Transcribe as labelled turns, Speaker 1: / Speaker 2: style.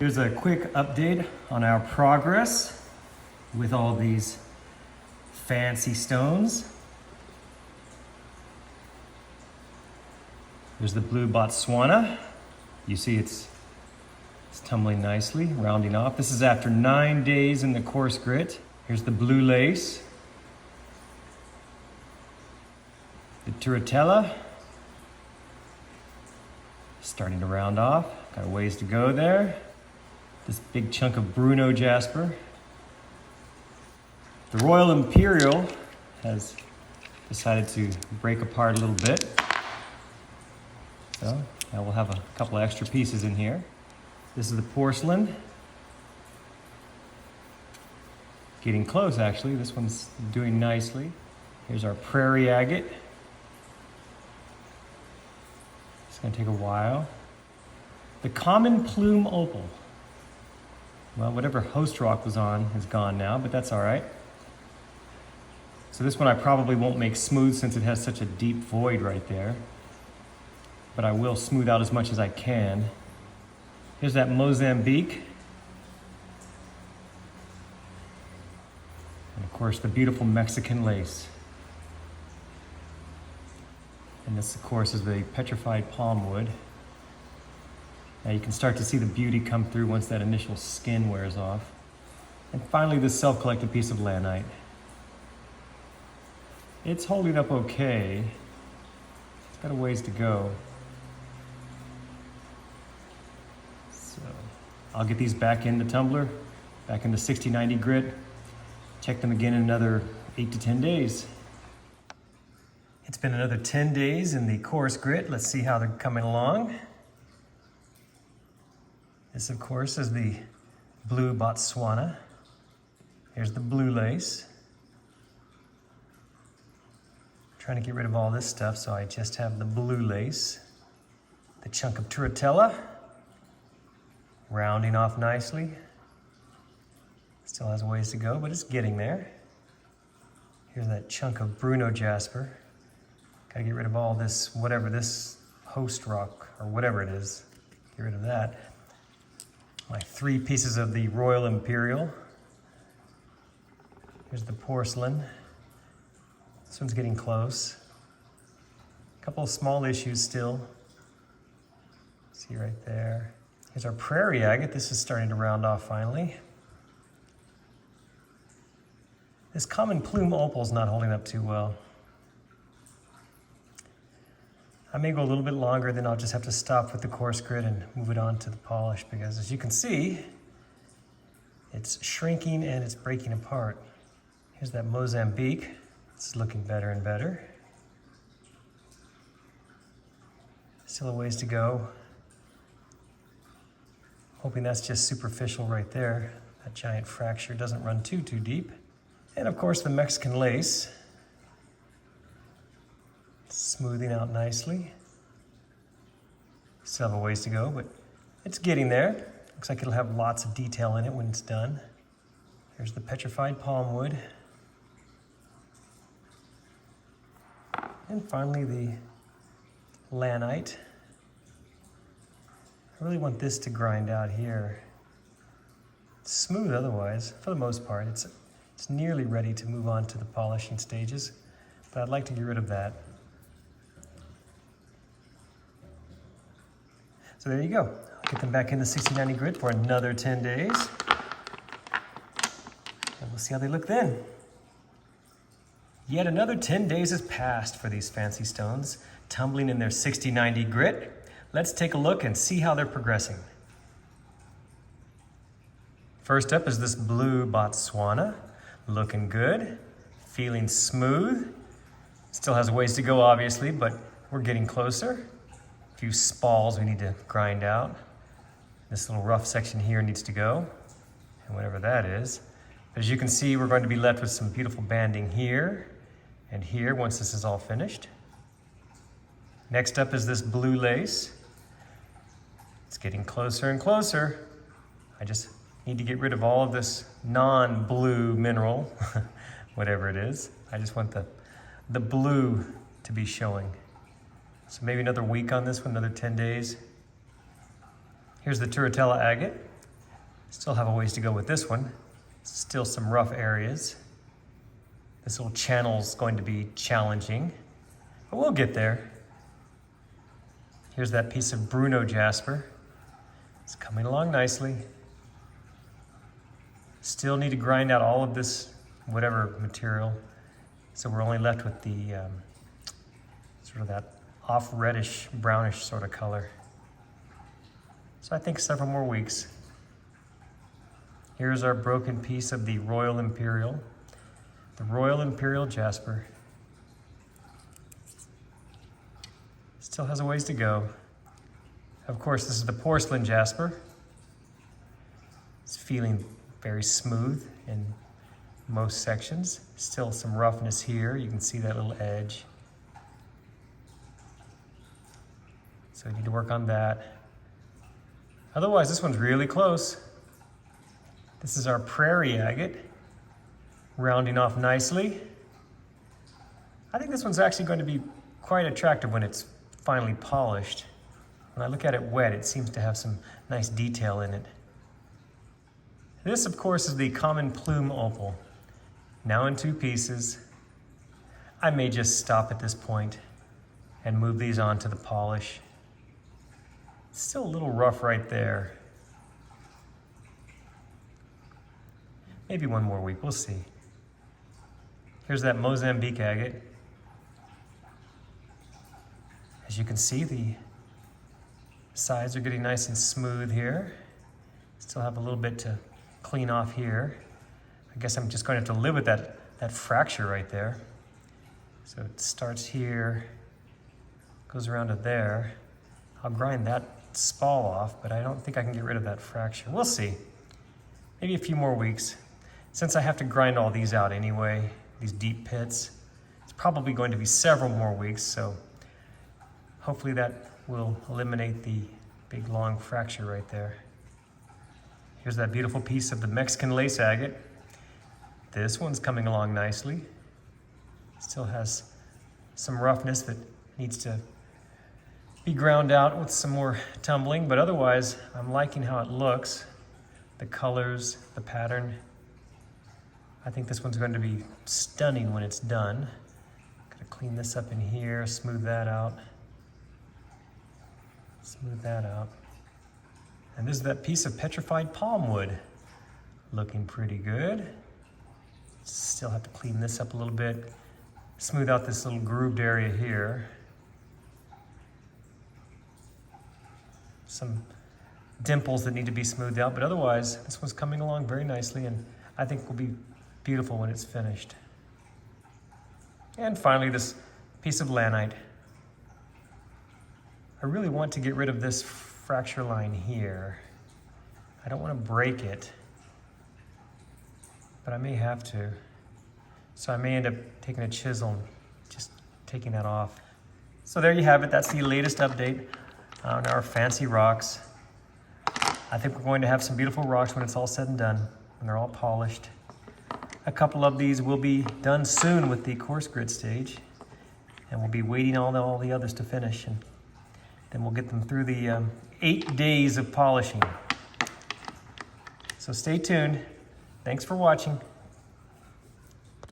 Speaker 1: Here's a quick update on our progress with all these fancy stones. There's the blue Botswana. You see it's tumbling nicely, rounding off. This is after 9 days in the coarse grit. Here's the blue lace. The Turatella, starting to round off. Got a ways to go there. This big chunk of Prairie Jasper. The Royal Imperial has decided to break apart a little bit. So now we'll have a couple of extra pieces in here. This is the porcelain. Getting close actually, this one's doing nicely. Here's our Prairie Agate. It's gonna take a while. The common Plume Opal. Well, whatever host rock was on is gone now, but that's all right. So this one I probably won't make smooth since it has such a deep void right there. But I will smooth out as much as I can. Here's that Mozambique. And of course the beautiful Mexican lace. And this of course is the petrified palm wood. Now you can start to see the beauty come through once that initial skin wears off. And finally, this self-collected piece of lanite. It's holding up okay. It's got a ways to go. So I'll get these back in the tumbler, back in the 60-90 grit. Check them again in another 8 to 10 days. It's been another 10 days in the coarse grit. Let's see how they're coming along. This, of course, is the blue Botswana. Here's the blue lace. I'm trying to get rid of all this stuff, so I just have the blue lace. The chunk of Turatella, rounding off nicely. Still has a ways to go, but it's getting there. Here's that chunk of Prairie Jasper. Gotta get rid of all this, whatever this host rock, or whatever it is. Get rid of that. My 3 pieces of the Royal Imperial. Here's the porcelain. This one's getting close. A couple of small issues still. See right there. Here's our Prairie Agate. This is starting to round off finally. This common Plume Opal is not holding up too well. I may go a little bit longer, then I'll just have to stop with the coarse grit and move it on to the polish, because as you can see, it's shrinking and it's breaking apart. Here's that Mozambique. It's looking better and better. Still a ways to go. Hoping that's just superficial right there. That giant fracture doesn't run too deep. And of course the Mexican lace. Smoothing out nicely. Still have a ways to go, but it's getting there. Looks like it'll have lots of detail in it when it's done. There's the petrified palm wood. And finally the lanite. I really want this to grind out here. It's smooth otherwise, for the most part. It's nearly ready to move on to the polishing stages, but I'd like to get rid of that. So there you go. I'll get them back in the 60-90 grit for another 10 days. And we'll see how they look then. Yet another 10 days has passed for these fancy stones, tumbling in their 60-90 grit. Let's take a look and see how they're progressing. First up is this blue Botswana. Looking good, feeling smooth. Still has a ways to go, obviously, but we're getting closer. A few spalls we need to grind out. This little rough section here needs to go, and whatever that is. As you can see, we're going to be left with some beautiful banding here and here once this is all finished. Next up is this blue lace. It's getting closer and closer. I just need to get rid of all of this non-blue mineral, whatever it is. I just want the blue to be showing. So maybe another week on this one, another 10 days. Here's the Turatella Agate. Still have a ways to go with this one. Still some rough areas. This little channel's going to be challenging, but we'll get there. Here's that piece of Bruno Jasper. It's coming along nicely. Still need to grind out all of this whatever material, so we're only left with the sort of that off reddish, brownish sort of color. So I think several more weeks. Here's our broken piece of the Royal Imperial, the Royal Imperial Jasper. Still has a ways to go. Of course, this is the Porcelain Jasper. It's feeling very smooth in most sections. Still some roughness here. You can see that little edge. So we need to work on that. Otherwise, this one's really close. This is our Prairie Agate, rounding off nicely. I think this one's actually going to be quite attractive when it's finally polished. When I look at it wet, it seems to have some nice detail in it. This, of course, is the common Plume Opal, now in 2 pieces. I may just stop at this point and move these on to the polish. Still a little rough right there. Maybe one more week, we'll see. Here's that Mozambique agate. As you can see, the sides are getting nice and smooth here. Still have a little bit to clean off here. I guess I'm just going to have to live with that fracture right there. So it starts here, goes around to there. I'll grind that spall off, but I don't think I can get rid of that fracture. We'll see. Maybe a few more weeks. Since I have to grind all these out anyway, these deep pits, it's probably going to be several more weeks, so hopefully that will eliminate the big long fracture right there. Here's that beautiful piece of the Mexican lace agate. This one's coming along nicely. Still has some roughness that needs to be ground out with some more tumbling, but otherwise I'm liking how it looks. The colors, the pattern. I think this one's going to be stunning when it's done. Gotta clean this up in here, smooth that out. Smooth that out. And this is that piece of petrified palm wood. Looking pretty good. Still have to clean this up a little bit. Smooth out this little grooved area here. Some dimples that need to be smoothed out, but otherwise this one's coming along very nicely, and I think will be beautiful when it's finished. And finally, this piece of lanite. I really want to get rid of this fracture line here. I don't want to break it, but I may have to. So I may end up taking a chisel and just taking that off. So there you have it. That's the latest update on our fancy rocks. I think we're going to have some beautiful rocks when it's all said and done, when they're all polished. A couple of these will be done soon with the coarse grit stage, and we'll be waiting on all the others to finish, and then we'll get them through the 8 days of polishing. So stay tuned. Thanks for watching.